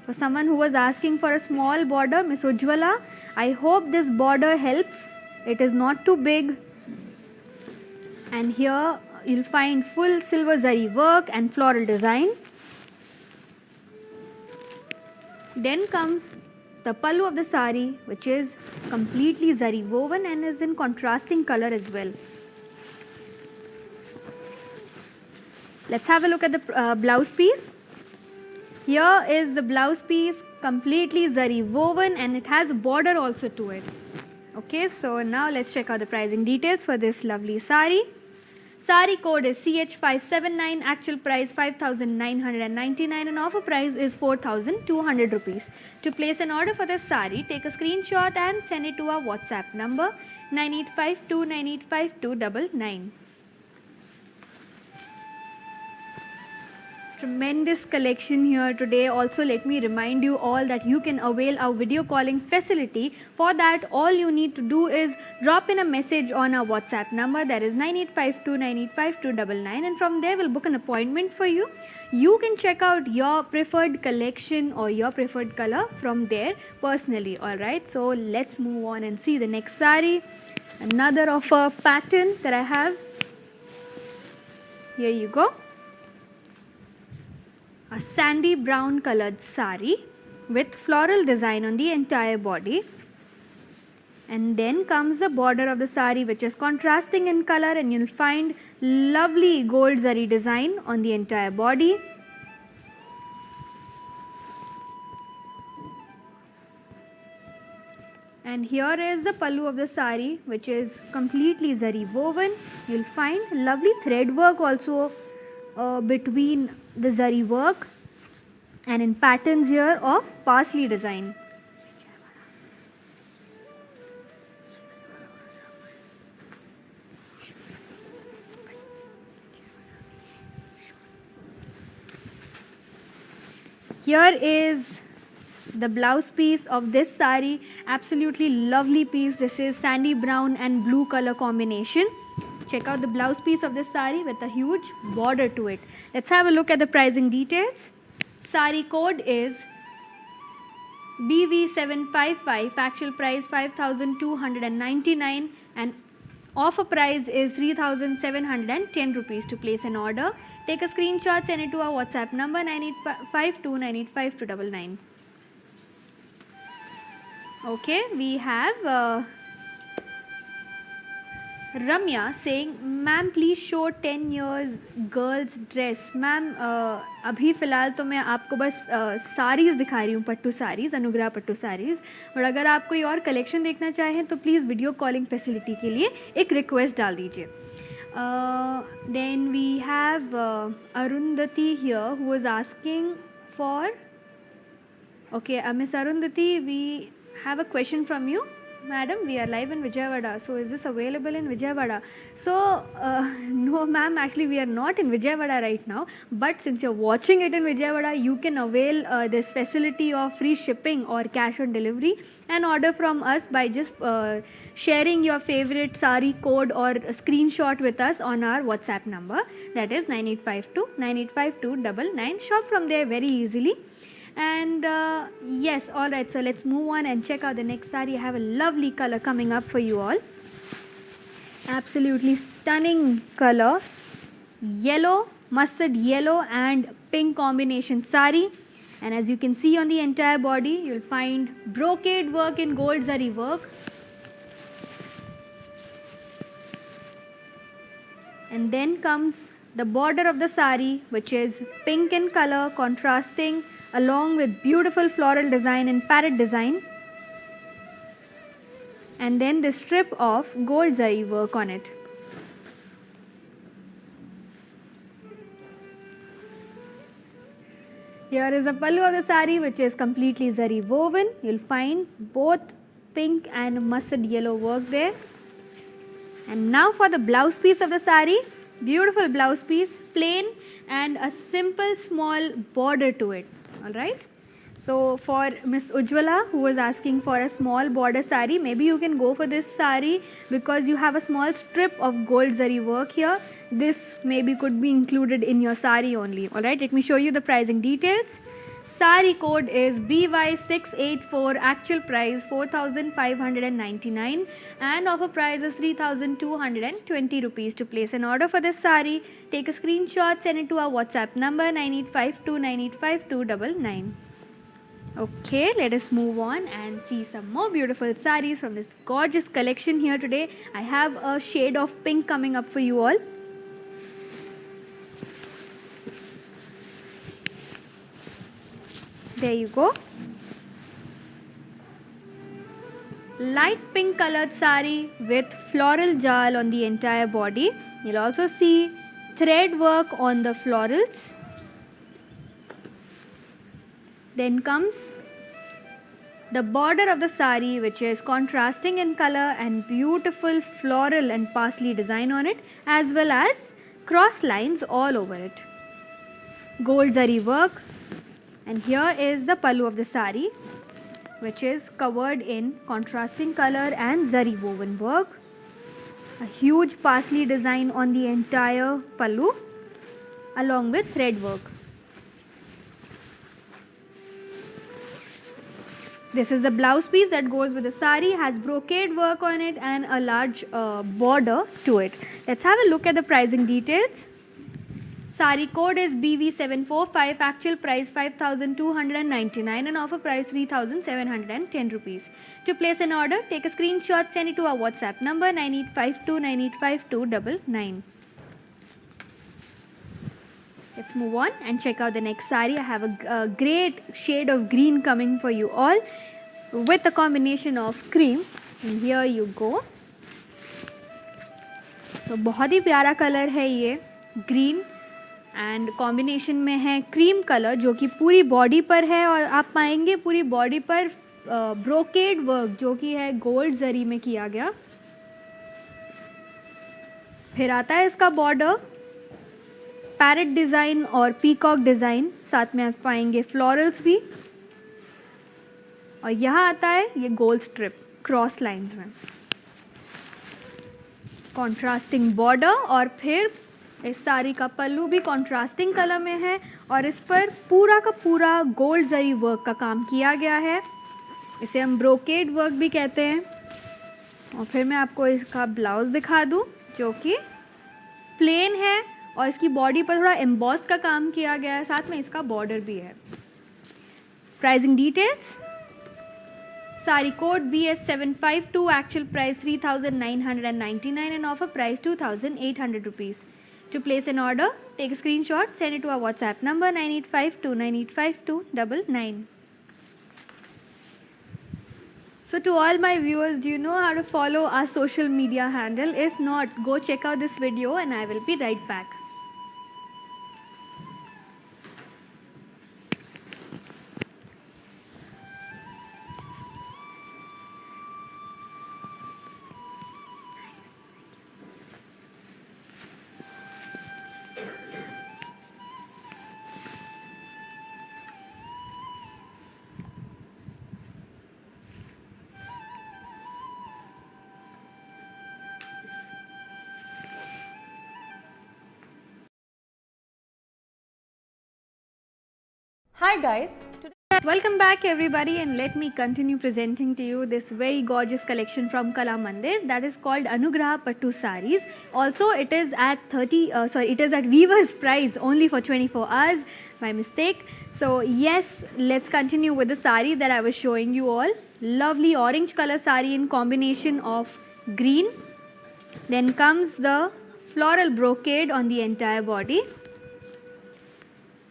For someone who was asking for a small border, Miss Ujjwala, I hope this border helps. It is not too big. And here you'll find full silver zari work and floral design. Then comes the pallu of the sari, which is completely zari woven and is in contrasting color as well. Let's have a look at the blouse piece. Here is the blouse piece, completely zari woven, and it has a border also to it. Okay, so now let's check out the pricing details for this lovely sari. Sari code is CH579, actual price 5,999, and offer price is 4,200 rupees. To place an order for this sari, take a screenshot and send it to our WhatsApp number 9852985299. Tremendous collection here today. Also, let me remind you all that you can avail our video calling facility. For that, all you need to do is drop in a message on our WhatsApp number, that is 9852985299, and from there we'll book an appointment for you. You can check out your preferred collection or your preferred color from there personally. Alright, so let's move on and see the next sari. Another of a pattern that I have. Here you go. A sandy brown colored sari with floral design on the entire body. And then comes the border of the sari, which is contrasting in color, and you'll find lovely gold zari design on the entire body. And here is the pallu of the sari, which is completely zari woven. You'll find lovely thread work also between the zari work and in patterns here of parsley design. Here is the blouse piece of this sari. Absolutely lovely piece. This is sandy brown and blue color combination. Check out the blouse piece of this sari with a huge border to it. Let's have a look at the pricing details. Sari code is BV755, actual price 5,299, and offer price is 3,710 rupees. To place an order, take a screenshot, send it to our WhatsApp number 9852985299. Okay, we have Ramya saying, "Ma'am, please show 10 years girls dress." Ma'am अभी फ़िलहाल तो मैं आपको बस साड़ीज़ दिखा रही हूँ, पट्टू साड़ीज़, अनुग्रह पट्टू साड़ीज़। और अगर आप कोई और कलेक्शन देखना चाहें तो प्लीज़ वीडियो कॉलिंग फैसिलिटी के लिए एक रिक्वेस्ट डाल दीजिए। Then we have Arundhati here who was asking for. Okay, Miss Arundhati, we have a question from you. Madam, we are live in Vijayawada. So, is this available in Vijayawada? So, no, ma'am, actually, we are not in Vijayawada right now. But since you're watching it in Vijayawada, you can avail this facility of free shipping or cash on delivery and order from us by just sharing your favorite sari code or screenshot with us on our WhatsApp number. That is 9852 985299. Shop from there very easily. And yes, all right, so let's move on and check out the next saree. I have a lovely color coming up for you all. Absolutely stunning color, yellow, mustard yellow and pink combination saree. And as you can see on the entire body, you'll find brocade work in gold zari work. And then comes the border of the saree, which is pink in color, contrasting along with beautiful floral design and parrot design, and then the strip of gold zari work on it. Here is the pallu of the saree, which is completely zari woven. You'll find both pink and mustard yellow work there. And now for the blouse piece of the saree, beautiful blouse piece, plain and a simple small border to it. Alright, so for Miss Ujjwala who was asking for a small border saree, maybe you can go for this saree because you have a small strip of gold zari work here. This maybe could be included in your saree only. Alright, let me show you the pricing details. Saree code is BY684, actual price 4,599 and offer price is 3,220 rupees. To place an order for this saree, take a screenshot, send it to our WhatsApp number 9852985299. Okay, let us move on and see some more beautiful sarees from this gorgeous collection here today. I have a shade of pink coming up for you all. There you go. Light pink colored saree with floral jal on the entire body. You'll also see thread work on the florals. Then comes the border of the saree, which is contrasting in color and beautiful floral and parsley design on it, as well as cross lines all over it. Gold zari work. And here is the pallu of the saree, which is covered in contrasting color and zari woven work. A huge parsley design on the entire pallu along with thread work. This is the blouse piece that goes with the saree, has brocade work on it and a large border to it. Let's have a look at the pricing details. Saree code is BV745, actual price 5,299 and offer price 3,710 rupees. To place an order, take a screenshot, send it to our WhatsApp number 9852985299. Let's move on and check out the next saree. I have a great shade of green coming for you all with a combination of cream. And here you go. तो बहुत ही प्यारा colour है ये green and combination में है cream colour जो कि पूरी बॉडी पर है और आप पाएंगे पूरी बॉडी पर ब्रोकेड वर्क जो कि है गोल्ड जरी में किया गया। फिर आता है इसका बॉर्डर पैरेट डिज़ाइन और पीकॉक डिज़ाइन, साथ में आप पाएंगे फ्लोरल्स भी, और यहाँ आता है ये गोल्ड स्ट्रिप क्रॉस लाइंस में, कॉन्ट्रास्टिंग बॉर्डर, और फिर इस साड़ी का पल्लू भी कॉन्ट्रास्टिंग कलर में है और इस पर पूरा का पूरा गोल्ड जरी वर्क का काम किया गया है। इसे हम ब्रोकेड वर्क भी कहते हैं। और फिर मैं आपको इसका ब्लाउज दिखा दूं जो कि प्लेन है और इसकी बॉडी पर थोड़ा एम्बॉस का काम किया गया है, साथ में इसका बॉर्डर भी है। Pricing details, Sari code BS752, actual price 3,999 and offer price 2,800 rupees. To place an order, take a screenshot, send it to our WhatsApp number 9852985299. So to all my viewers, do you know how to follow our social media handle? If not, go check out this video and I will be right back.
Hi guys, today
Welcome back everybody, and let me continue presenting to you this very gorgeous collection from Kala Mandir that is called Anugraha Pattu Saris. Also it is at Weaver's price only for 24 hours. My mistake. So yes, let's continue with the sari that I was showing you all. Lovely orange color sari in combination of green. Then comes the floral brocade on the entire body.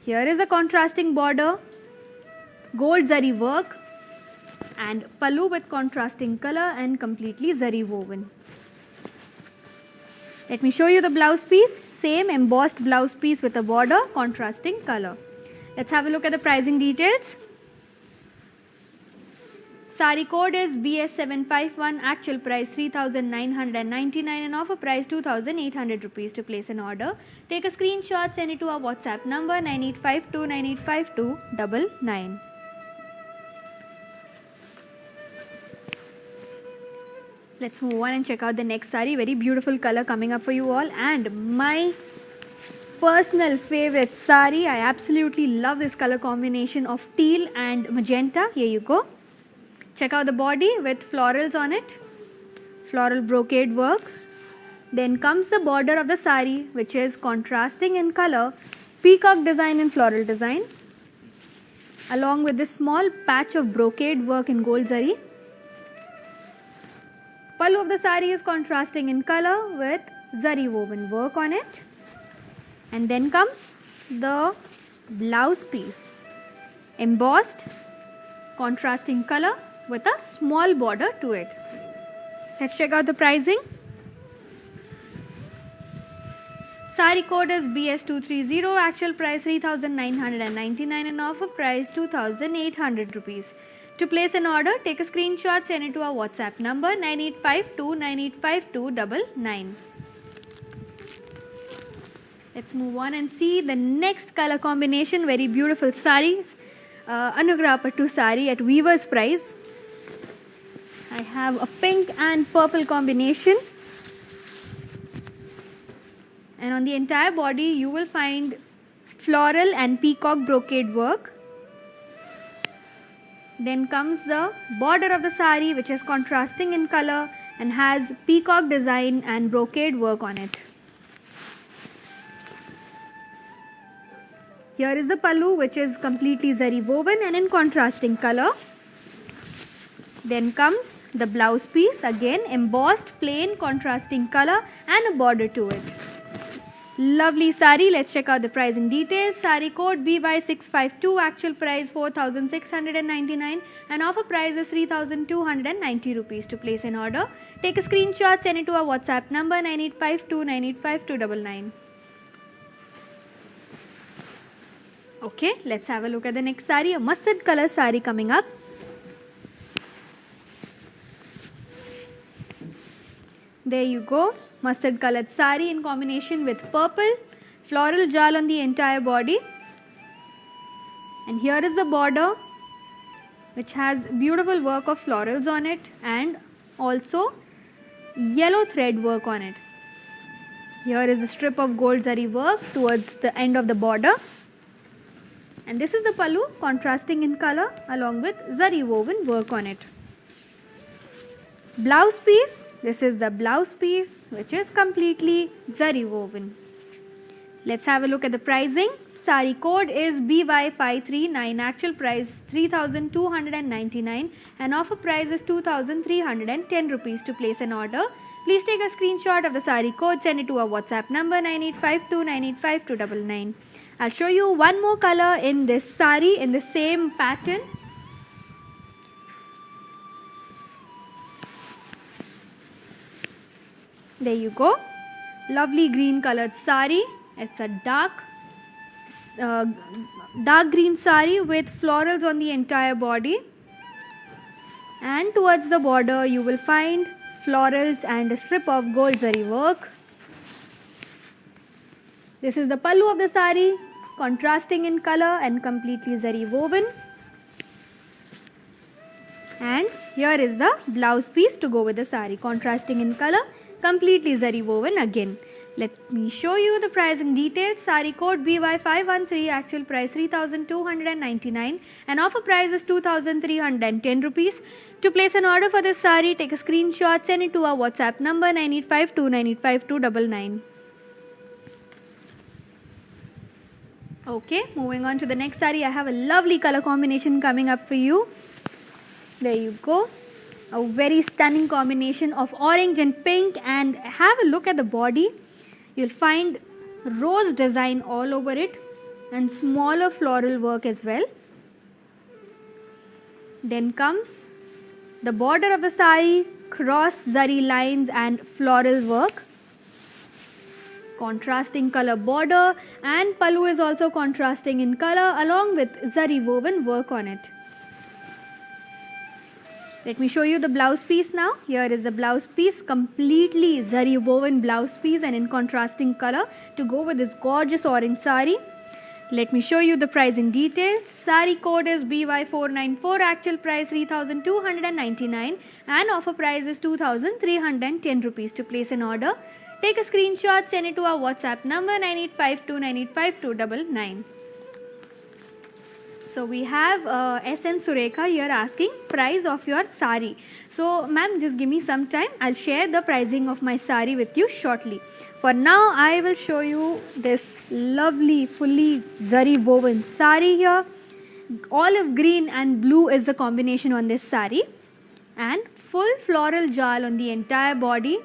Here is a contrasting border, gold zari work, and pallu with contrasting color and completely zari woven. Let me show you the blouse piece. Same embossed blouse piece with a border, contrasting color. Let's have a look at the pricing details. Sari code is BS751, actual price 3,999 and offer price 2,800 rupees. To place an order, take a screenshot, send it to our WhatsApp number 9852985299. Let's move on and check out the next sari. Very beautiful color coming up for you all, and my personal favorite sari. I absolutely love this color combination of teal and magenta. Here you go. Check out the body with florals on it, floral brocade work. Then comes the border of the sari, which is contrasting in color, peacock design and floral design, along with this small patch of brocade work in gold zari. Pallu of the sari is contrasting in color with zari woven work on it. And then comes the blouse piece, embossed, contrasting color with a small border to it. Let's check out the pricing. Sari code is BS230, actual price 3,999 and offer price 2,800 rupees. To place an order, take a screenshot, send it to our WhatsApp number 9852985299. Let's move on and see the next color combination. Very beautiful saris. Anugraha Pattu sari at Weaver's price. I have a pink and purple combination, and on the entire body you will find floral and peacock brocade work. Then comes the border of the sari, which is contrasting in color and has peacock design and brocade work on it. Here is the pallu, which is completely zari woven and in contrasting color. Then comes the blouse piece, again embossed, plain, contrasting color and a border to it. Lovely sari. Let's check out the pricing details. Sari code BY652, actual price 4,699 and offer price is 3,290 rupees. To place an order, take a screenshot, send it to our WhatsApp number 9852985299. Okay, let's have a look at the next sari. A mustard color sari coming up. There you go, mustard colored sari in combination with purple, floral jal on the entire body. And here is the border, which has beautiful work of florals on it and also yellow thread work on it. Here is a strip of gold zari work towards the end of the border. And this is the pallu, contrasting in color along with zari woven work on it. Blouse piece. This is the blouse piece, which is completely zari woven. Let's have a look at the pricing. Sari code is BY539. Actual price 3,299 and offer price is 2,310 rupees. To place an order, please take a screenshot of the sari code, send it to our WhatsApp number 9852985299. I'll show you one more color in this sari in the same pattern. There you go. Lovely green colored sari. It's a dark green sari with florals on the entire body, and towards the border you will find florals and a strip of gold zari work. This is the pallu of the sari, contrasting in color and completely zari woven. And here is the blouse piece to go with the sari, contrasting in color, completely zari woven again. Let me show you the pricing details. Sari code BY513, actual price 3,299 and offer price is 2,310 rupees. To place an order for this sari, take a screenshot, send it to our WhatsApp number 9852985299. Okay, moving on to the next sari. I have a lovely color combination coming up for you. There you go. A very stunning combination of orange and pink, and have a look at the body. You'll find rose design all over it and smaller floral work as well. Then comes the border of the sari, cross zari lines and floral work. Contrasting color border, and pallu is also contrasting in color along with zari woven work on it. Let me show you the blouse piece now. Here is the blouse piece, completely zari woven blouse piece and in contrasting color to go with this gorgeous orange sari. Let me show you the pricing details. Sari code is BY494, actual price 3,299 and offer price is 2,310 rupees. To place an order, take a screenshot, send it to our WhatsApp number 9852985299. So we have SN Surekha here asking price of your sari. So ma'am, just give me some time. I'll share the pricing of my sari with you shortly. For now, I will show you this lovely fully zari woven sari here. Olive green and blue is the combination on this sari, and full floral jal on the entire body.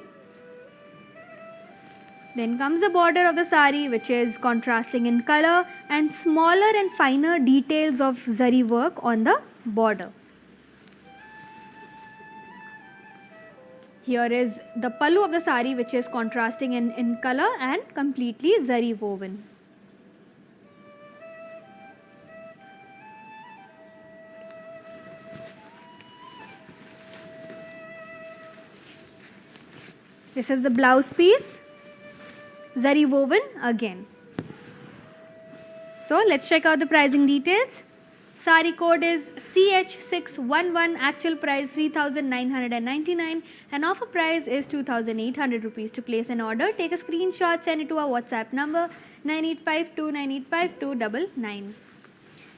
Then comes the border of the sari, which is contrasting in color and smaller and finer details of zari work on the border. Here is the pallu of the sari, which is contrasting in color and completely zari woven. This is the blouse piece, zari woven again. So let's check out the pricing details. Sari code is CH611, actual price 3,999 and offer price is 2,800 rupees. To place an order, take a screenshot, send it to our WhatsApp number 9852985299.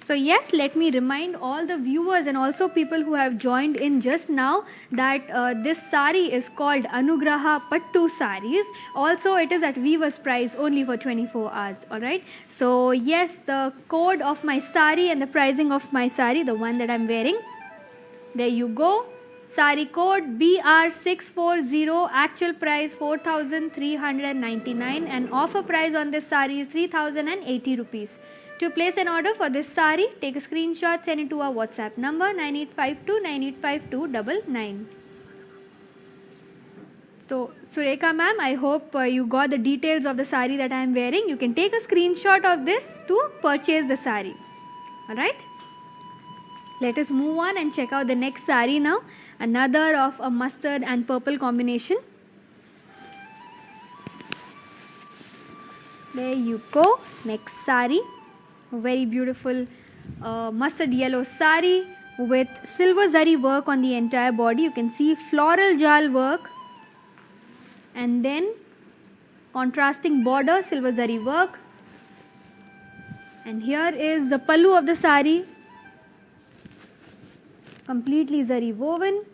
So yes, let me remind all the viewers and also people who have joined in just now that this sari is called Anugraha Pattu saris. Also, it is at weaver's price only for 24 hours. Alright. So yes, the code of my sari and the pricing of my sari, the one that I'm wearing. There you go. Sari code BR640, actual price 4,399 and offer price on this sari is 3,080 rupees. To place an order for this sari, take a screenshot, send it to our WhatsApp number 9852985299. So Surekha ma'am, I hope you got the details of the sari that I am wearing. You can take a screenshot of this to purchase the sari. Alright. Let us move on and check out the next sari now. Another of a mustard and purple combination. There you go. Next sari. Very beautiful mustard yellow sari with silver zari work on the entire body. You can see floral jal work and then contrasting border, silver zari work. And here is the pallu of the sari, completely zari woven.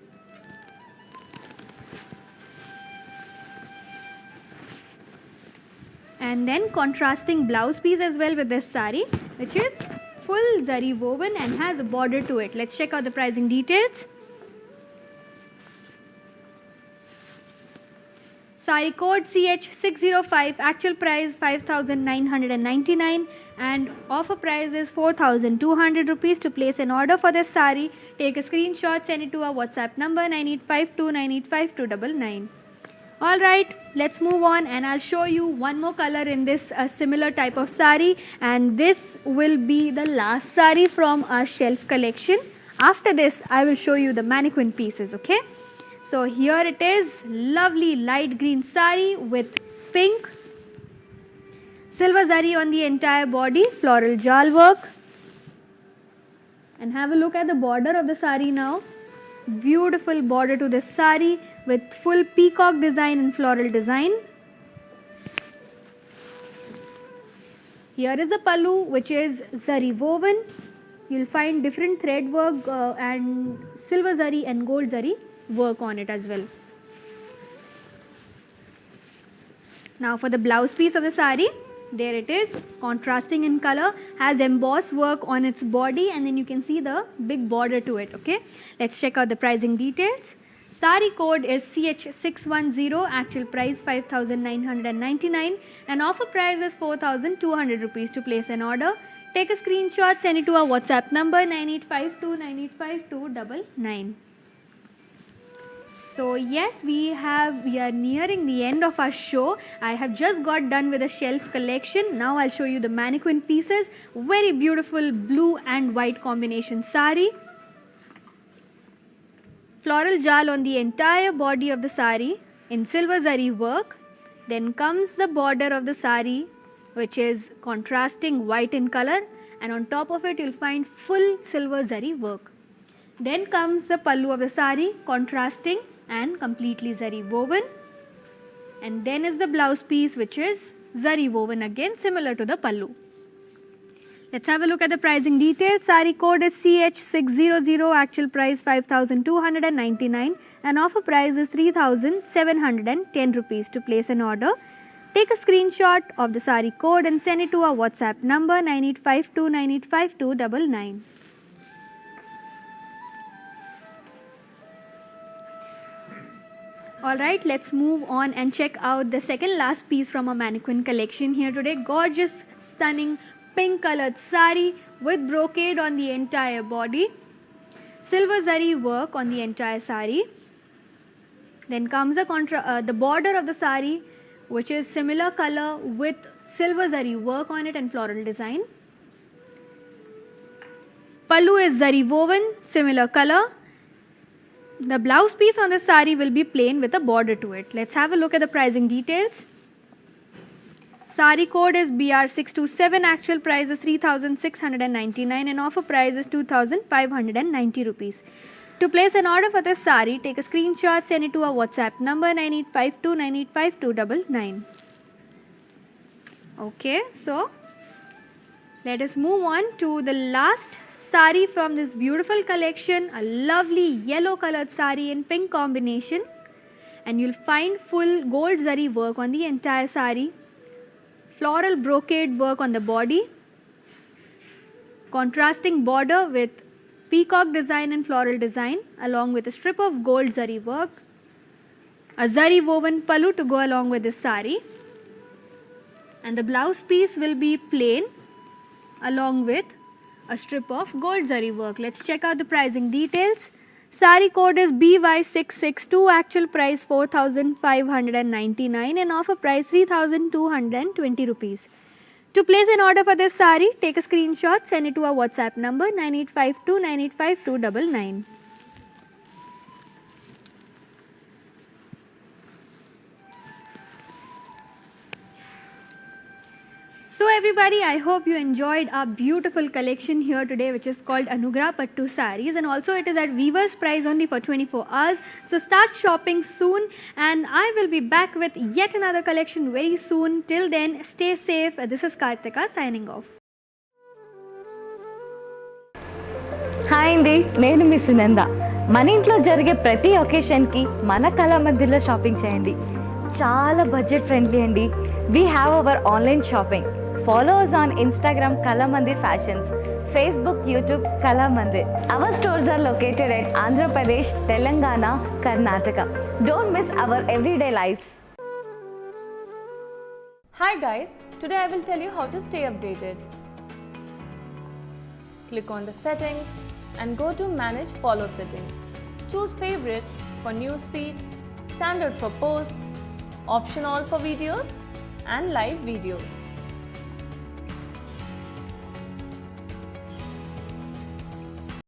and then contrasting blouse piece as well with this sari, which is full zari woven and has a border to it. Let's check out the pricing details. Sari code CH605, actual price 5,999 and offer price is 4,200 rupees. To place an order for this sari, take a screenshot, send it to our WhatsApp number 9852985299. Alright, let's move on and I'll show you one more color in this similar type of sari, and this will be the last sari from our shelf collection. After this, I will show you the mannequin pieces, okay? So here it is, lovely light green sari with pink, silver zari on the entire body, floral jal work. And have a look at the border of the sari now. Beautiful border to this sari with full peacock design and floral design. Here is the pallu, which is zari woven. You'll find different thread work and silver zari and gold zari work on it as well. Now for the blouse piece of the sari, there it is, contrasting in color, has embossed work on its body, and then you can see the big border to it. Okay, let's check out the pricing details. Sari code is CH610, actual price 5,999 and offer price is 4,200 rupees. To place an order, take a screenshot, send it to our WhatsApp number 9852985299. So yes, we are nearing the end of our show. I have just got done with the shelf collection. Now I'll show you the mannequin pieces. Very beautiful blue and white combination sari. Floral jal on the entire body of the sari in silver zari work. Then comes the border of the sari, which is contrasting white in color, and on top of it you'll find full silver zari work. Then comes the pallu of the sari, contrasting and completely zari woven, and then is the blouse piece, which is zari woven again, similar to the pallu. Let's have a look at the pricing details. Sari code is CH600, actual price 5,299 and offer price is 3,710 rupees. To place an order, take a screenshot of the sari code and send it to our WhatsApp number 9852985299. Alright, let's move on and check out the second last piece from our mannequin collection here today. Gorgeous, stunning, pink colored sari with brocade on the entire body. Silver zari work on the entire sari. Then comes the border of the sari, which is similar color with silver zari work on it and floral design. Pallu is zari woven, similar color. The blouse piece on the sari will be plain with a border to it. Let's have a look at the pricing details. Sari code is BR627, actual price is 3,699 and offer price is 2,590 rupees. To place an order for this sari, take a screenshot, send it to our WhatsApp number 9852985299. Okay, so let us move on to the last sari from this beautiful collection, a lovely yellow colored sari in pink combination, and you'll find full gold zari work on the entire sari, floral brocade work on the body, contrasting border with peacock design and floral design along with a strip of gold zari work, a zari woven pallu to go along with this sari, and the blouse piece will be plain along with a strip of gold zari work. Let's check out the pricing details. Sari code is BY662, actual price 4,599 and offer price 3,220 rupees. To place an order for this sari, take a screenshot, send it to our WhatsApp number 9852985299. So everybody, I hope you enjoyed our beautiful collection here today, which is called Anugrah Pattu Sarees, and also it is at Weaver's price only for 24 hours. So start shopping soon, and I will be back with yet another collection very soon. Till then, stay safe. This is Kartika signing off.
Hi అండి, నేను మీ సునంద. మన ఇంట్లో జరిగే ప్రతి ఒకేషన్కి మన కళామందిర్లో shopping చేయండి. చాలా budget friendly అండి.
We have our online shopping. Follow us on Instagram Kalamandir Fashions, Facebook, YouTube Kalamandir. Our stores are located at Andhra Pradesh, Telangana, Karnataka. Don't miss our everyday lives.
Hi guys, today I will tell you how to stay updated. Click on the settings and go to manage follow settings. Choose favorites for newsfeed, standard for posts, option all for videos and live videos.